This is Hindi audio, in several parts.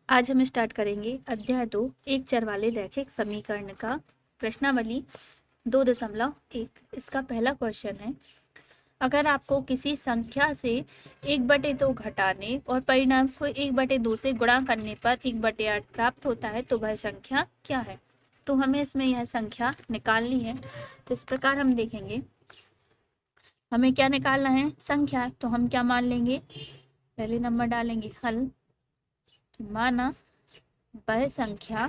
आज हम स्टार्ट करेंगे अध्याय 2 एक चर वाले रैखिक समीकरण का प्रश्नावली 2.1। इसका पहला क्वेश्चन है, अगर आपको किसी संख्या से 1/2 घटाने और परिणाम को 1/2 से गुणा करने पर 1/8 प्राप्त होता है तो वह संख्या क्या है। तो हमें इसमें यह संख्या निकालनी है। तो इस प्रकार हम देखेंगे, हमें क्या निकालना है, संख्या। तो हम क्या मान लेंगे, पहले नंबर डालेंगे हल। तो माना वह संख्या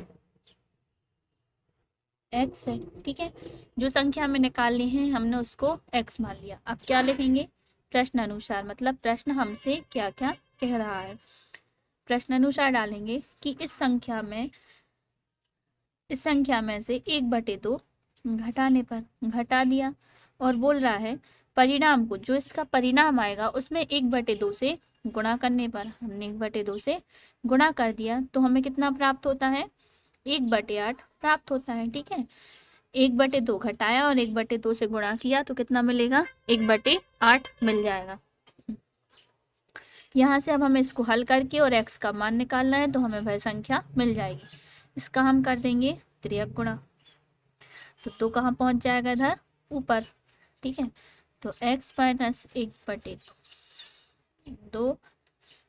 x है, ठीक है। जो संख्या हमें निकालनी है हमने उसको x मान लिया। अब क्या लिखेंगे, प्रश्न अनुसार, मतलब प्रश्न हमसे क्या क्या कह रहा है। प्रश्न अनुसार डालेंगे कि इस संख्या में से 1/2 घटाने पर घटा दिया, और बोल रहा है परिणाम को, जो इसका परिणाम आएगा उसमें 1/2 से गुणा करने पर, हमने 1/2 से गुणा कर दिया तो हमें कितना प्राप्त होता है, 1/8 प्राप्त होता है, ठीक है। 1/2 घटाया और 1/2 से गुणा किया तो कितना मिलेगा, 1/8 मिल जाएगा। यहाँ से अब हमें इसको हल करके और x का मान निकालना है तो हमें वह संख्या मिल जाएगी। इसका हम कर देंगे त्रियक गुणा, तो 2 कहाँ पहुंच जाएगा, इधर ऊपर, ठीक है। तो x - 1/2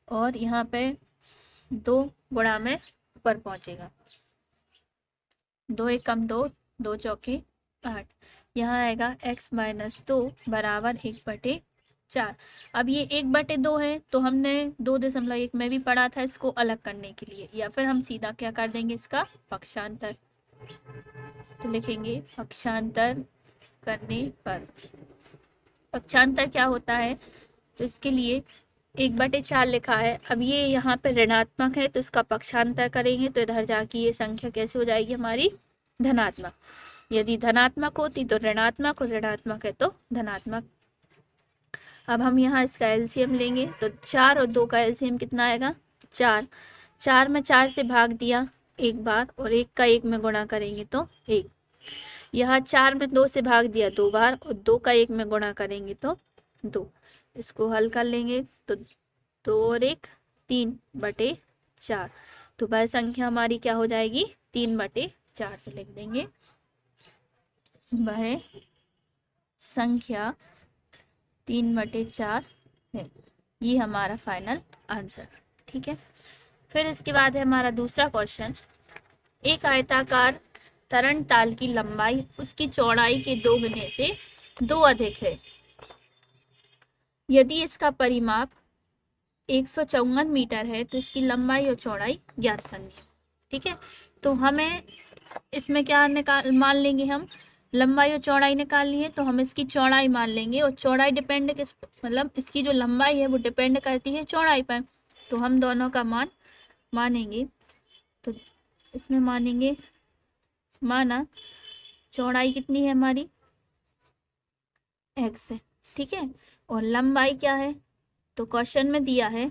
और यहाँ पे 2 गुणा में ऊपर पहुंचेगा, 2 एकम 2, 2 चौके 8। यहाँ आएगा x - 2 बराबर 1/4। अब ये 1/2 है तो हमने 2.1 में भी पढ़ा था इसको अलग करने के लिए, या फिर हम सीधा क्या कर देंगे, इसका पक्षांतर। तो लिखेंगे पक्षांतर करने पर, पक्षांतर क्या होता है, तो इसके लिए 1/4 लिखा है। अब ये यहाँ पे ऋणात्मक है तो इसका पक्षांतर करेंगे तो इधर जाके ये संख्या कैसे हो जाएगी हमारी, धनात्मक। यदि धनात्मक होती तो ऋणात्मक, और ऋणात्मक है तो धनात्मक। अब हम यहाँ इसका एलसीएम लेंगे तो 4 और 2 का एलसीएम कितना आएगा, 4। 4 में 4 से भाग दिया एक बार, और 1 का 1 में गुणा करेंगे तो 1। यहाँ 4 में 2 से भाग दिया 2 बार, और 2 का 1 में गुणा करेंगे तो 2। इसको हल कर लेंगे तो 2 और 1 3/4। तो वह संख्या हमारी क्या हो जाएगी, 3/4। तो लिख देंगे वह संख्या 3/4 है। ये हमारा फाइनल आंसर, ठीक है। फिर इसके बाद है हमारा दूसरा क्वेश्चन, एक आयताकार तरण ताल की लंबाई उसकी चौड़ाई के 2 गुने से 2 अधिक है। यदि इसका परिमाप 154 मीटर है तो इसकी लंबाई और चौड़ाई ज्ञात करनी है, ठीक है। तो हमें इसमें क्या मान लेंगे, हम लंबाई और चौड़ाई निकालनी है तो हम इसकी चौड़ाई मान लेंगे, और चौड़ाई डिपेंड किस, मतलब इसकी जो लंबाई है वो डिपेंड करती है चौड़ाई पर। तो हम दोनों का मान मानेंगे, तो इसमें मानेंगे, माना चौड़ाई कितनी है हमारी, x है, ठीक है। और लंबाई क्या है, तो क्वेश्चन में दिया है,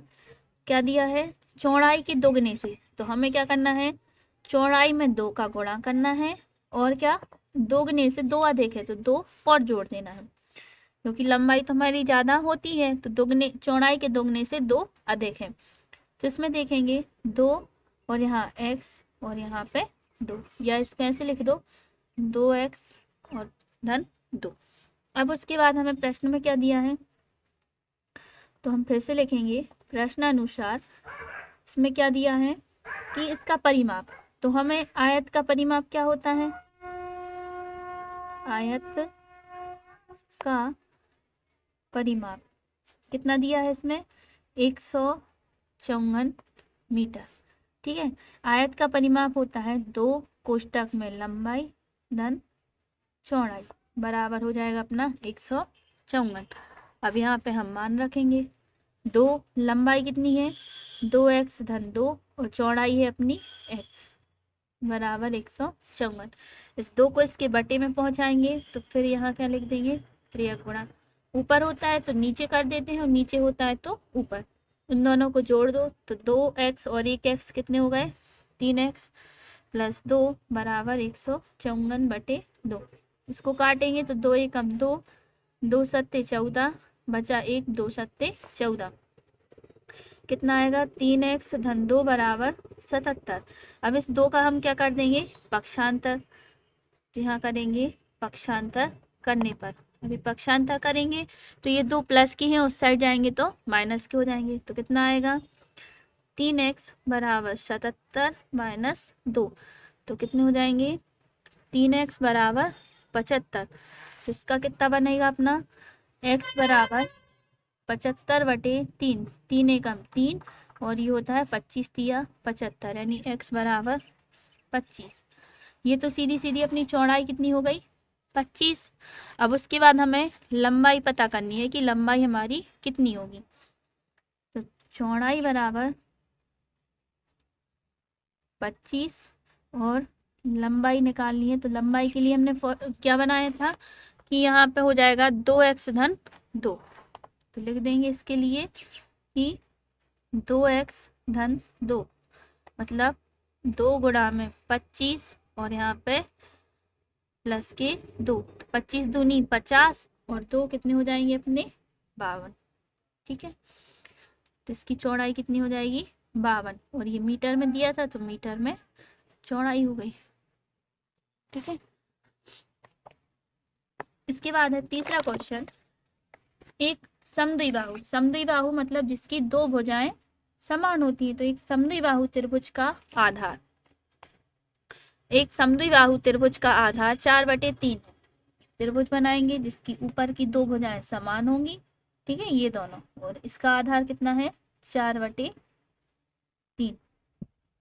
क्या दिया है, चौड़ाई के दोगुने से। तो हमें क्या करना है, चौड़ाई में 2 का गुणा करना है, और क्या, दोगुने से 2 अधिक है तो 2 और जोड़ देना है, क्योंकि लंबाई तो हमारी ज़्यादा होती है तो दोगुने, चौड़ाई के दोगुने से 2 अधिक है। तो इसमें देखेंगे 2 और यहाँ x और यहाँ पे 2, या इसको ऐसे लिख दो 2x और धन 2। अब उसके बाद हमें प्रश्न में क्या दिया है, तो हम फिर से लिखेंगे प्रश्न अनुसार। इसमें क्या दिया है कि इसका परिमाप, तो हमें आयत का परिमाप क्या होता है, आयत का परिमाप कितना दिया है इसमें, 154 मीटर, ठीक है। आयत का परिमाप होता है 2 कोष्टक में लंबाई धन चौड़ाई बराबर हो जाएगा अपना 154। अब यहाँ पे हम मान रखेंगे, 2 लंबाई कितनी है, 2x धन 2, और चौड़ाई है अपनी x बराबर 154। इस 2 को इसके बटे में पहुंचाएंगे तो फिर यहाँ क्या लिख देंगे, त्रियक गुणा। ऊपर होता है तो नीचे कर देते हैं, और नीचे होता है तो ऊपर। इन दोनों को जोड़ दो तो 2x और 1x कितने हो गए, 3x प्लस 2 बराबर 154/2। इसको काटेंगे तो 2 एकम 2, 2 सत्ते 14, बचा 1, 2 सत्ते 14। कितना आएगा 3x धन 2 बराबर 77। अब इस 2 का हम क्या कर देंगे पक्षांतर, तो यहाँ करेंगे पक्षांतर करने पर, अभी पक्षांतर करेंगे तो ये 2 प्लस की हैं, उस साइड जाएंगे तो माइनस के हो जाएंगे। तो कितना आएगा 3x बराबर 77 माइनस 2, तो कितने हो जाएंगे 3x बराबर 75। इसका कितना बनेगा अपना x बराबर 75/3, 3 एकम 3 और ये होता है 25 तिया 75, यानी x बराबर 25। ये तो सीधी सीधी अपनी चौड़ाई कितनी हो गई 25। अब उसके बाद हमें लंबाई पता करनी है कि लंबाई हमारी कितनी होगी। तो चौड़ाई बराबर 25 और लंबाई निकालनी है। तो लंबाई के लिए हमने क्या बनाया था कि यहाँ पे हो जाएगा 2x धन 2, तो लिख देंगे इसके लिए कि 2x धन 2 मतलब 2 गुणा में 25 और यहाँ पे प्लस के 2, 25 दूनी 50 और 2 कितने हो जाएंगे अपने 52। ठीक है, तो इसकी चौड़ाई कितनी हो जाएगी 52 और ये मीटर में दिया था तो मीटर में चौड़ाई हो गई। ठीक है, इसके बाद है तीसरा क्वेश्चन, एक समद्विबाहु, समद्विबाहु मतलब जिसकी 2 भुजाएं समान होती है। तो एक समद्विबाहु त्रिभुज का आधार, एक समद्विबाहु त्रिभुज का आधार 4/3 है। त्रिभुज बनाएंगे जिसकी ऊपर की 2 भुजाएं समान होंगी, ठीक है ये दोनों, और इसका आधार कितना है 4/3।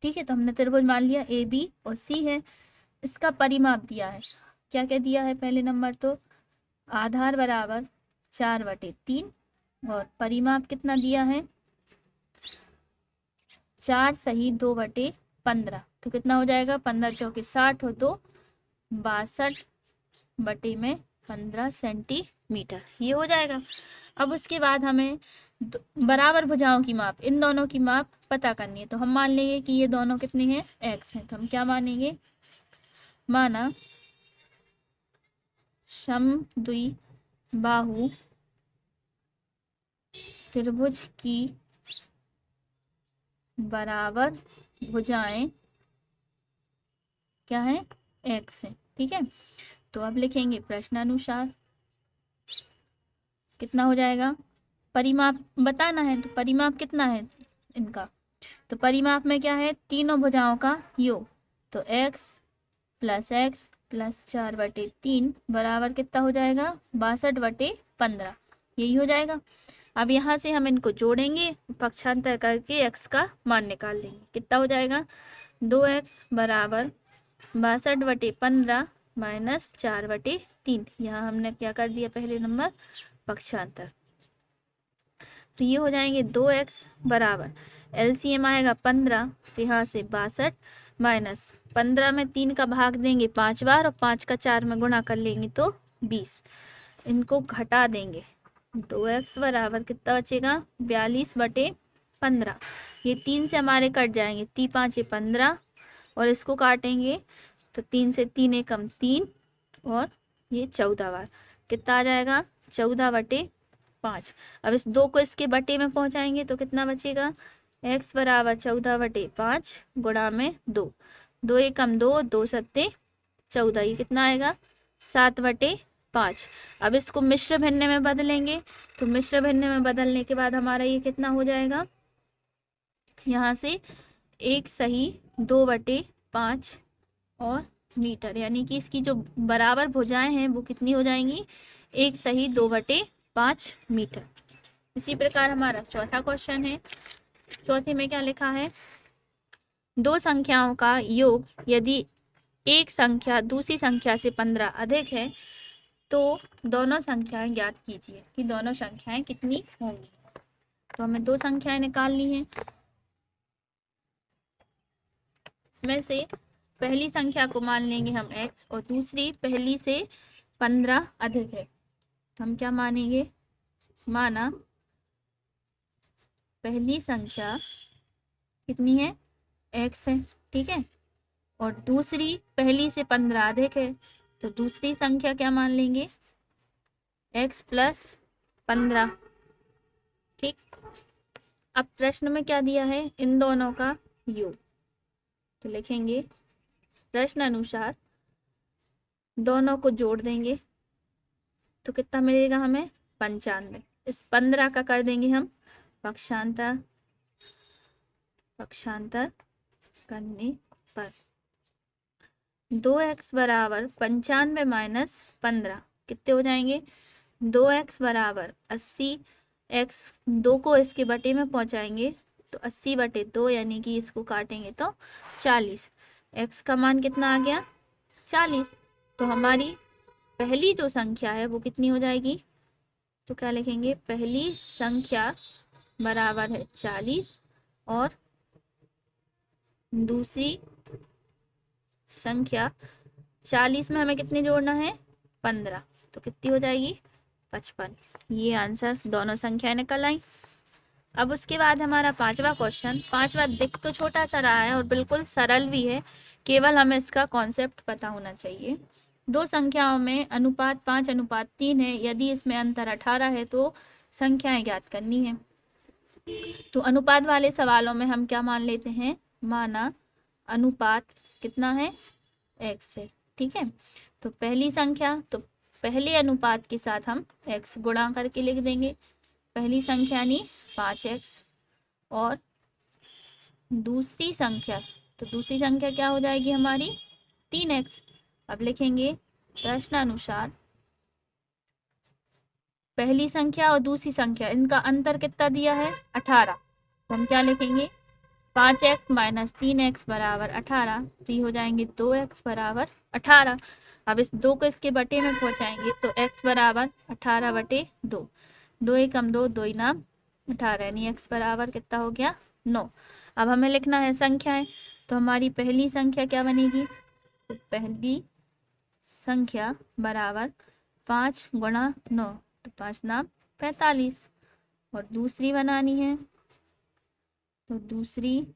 ठीक है, तो हमने त्रिभुज मान लिया ए बी और सी है। इसका परिमाप दिया है, क्या क्या दिया है पहले नंबर तो आधार बराबर 4/3 और परिमाप कितना दिया है 4 सही 2/15, तो कितना हो जाएगा 15 चौके 60 हो तो 62/15 सेंटीमीटर, ये हो जाएगा। अब उसके बाद हमें बराबर भुजाओं की माप, इन दोनों की माप पता करनी है। तो हम मान लेंगे कि ये दोनों कितने हैं x हैं, तो हम क्या मानेंगे माना समद्विबाहु त्रिभुज की बराबर भुजाएं क्या है x है। ठीक है, तो अब लिखेंगे प्रश्नानुसार कितना हो जाएगा, परिमाप बताना है तो परिमाप कितना है इनका, तो परिमाप में क्या है तीनों भुजाओं का योग, तो x प्लस 4/3 बराबर कितना हो जाएगा 62/15, यही हो जाएगा। अब यहाँ से हम इनको जोड़ेंगे, पक्षांतर करके x का मान निकाल लेंगे, कितना हो जाएगा 2x बराबर 62/15 माइनस 4/3, यहाँ हमने क्या कर दिया पहले नंबर पक्षांतर, तो ये हो जाएंगे 2x बराबर एलसीएम आएगा 15, तो यहाँ से 62 माइनस 15 में 3 का भाग देंगे 5 बार और 5 का 4 में गुणा कर लेंगे तो 20, इनको घटा देंगे 2x बराबर कितना बचेगा 42/15, ये 3 से हमारे कट जाएंगे 3 5 15 और इसको काटेंगे तो 3 से 3 एकम 3 और ये 14 बार कितना आ जाएगा 14/5। अब इस 2 को इसके बटे में पहुंचाएंगे तो कितना बचेगा x बराबर 14/5 गुणा में 2, 2 एकम 2 2 सत्ते 14, ये कितना आएगा 7/5। अब इसको मिश्र भिन्न में बदलेंगे, तो मिश्र भिन्न में बदलने के बाद हमारा ये कितना हो जाएगा यहाँ से 1 सही 2/5 और मीटर, यानी कि इसकी जो बराबर भुजाएं हैं वो कितनी हो जाएंगी 1 सही 2/5 मीटर। इसी प्रकार हमारा चौथा क्वेश्चन है, चौथे में क्या लिखा है, दो संख्याओं का योग यदि एक संख्या दूसरी संख्या से 15 अधिक है तो दोनों संख्याएं ज्ञात कीजिए कि दोनों संख्याएं कितनी होंगी। तो हमें दो संख्याएं निकालनी है, इसमें से पहली संख्या को मान लेंगे हम x और दूसरी पहली से 15 अधिक है, तो हम क्या मानेंगे माना पहली संख्या कितनी है x है, ठीक है, और दूसरी पहली से 15 अधिक है, तो दूसरी संख्या क्या मान लेंगे x + 15, ठीक। अब प्रश्न में क्या दिया है, इन दोनों का योग। तो लिखेंगे प्रश्न अनुसार दोनों को जोड़ देंगे तो कितना मिलेगा हमें, 95। इस 15 का कर देंगे हम पक्षांतर, पक्षांतर करने पर 2x बराबर 95 माइनस 15 कितने हो जाएंगे, 2x बराबर 80, x 2 को इसके बटे में पहुंचाएंगे तो 80/2 यानी कि इसको काटेंगे तो 40। x का मान कितना आ गया, 40। तो हमारी पहली जो संख्या है वो कितनी हो जाएगी, तो क्या लिखेंगे, पहली संख्या बराबर है 40 और दूसरी संख्या 40 में हमें कितने जोड़ना है, 15, तो कितनी हो जाएगी, 55। ये आंसर दोनों संख्याएं निकल आई। अब उसके बाद हमारा पांचवा क्वेश्चन, पांचवा दिख तो छोटा सा रहा है और बिल्कुल सरल भी है, केवल हमें इसका कॉन्सेप्ट पता होना चाहिए। दो संख्याओं में अनुपात 5:3 है, यदि इसमें अंतर 18 है तो संख्याएं ज्ञात करनी है। तो अनुपात वाले सवालों में हम क्या मान लेते हैं, माना अनुपात कितना है, x है, ठीक है। तो पहली संख्या, तो पहले अनुपात के साथ हम x गुणा करके लिख देंगे, पहली संख्या यानी 5x, और दूसरी संख्या, तो दूसरी संख्या क्या हो जाएगी हमारी 3x। अब लिखेंगे प्रश्न अनुसार पहली संख्या और दूसरी संख्या इनका अंतर कितना दिया है, 18। तो हम क्या लिखेंगे, 5x माइनस 3x बराबर 18, तो ये हो जाएंगे 2x बराबर 18। अब इस 2 को इसके बटे में पहुंचाएंगे तो x बराबर 18/2, 2 एकम 2, 2 नाम 18, यानी x बराबर कितना हो गया, 9। अब हमें लिखना है संख्याएं, तो हमारी पहली संख्या क्या बनेगी, तो पहली संख्या बराबर 5 गुणा 9, तो 5 नाम 45, और दूसरी बनानी है तो दूसरी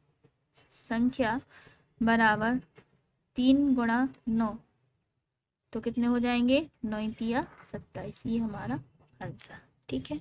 संख्या बराबर 3 गुणा 9, तो कितने हो जाएंगे, 9 तिया 27। ये हमारा आंसर, ठीक है।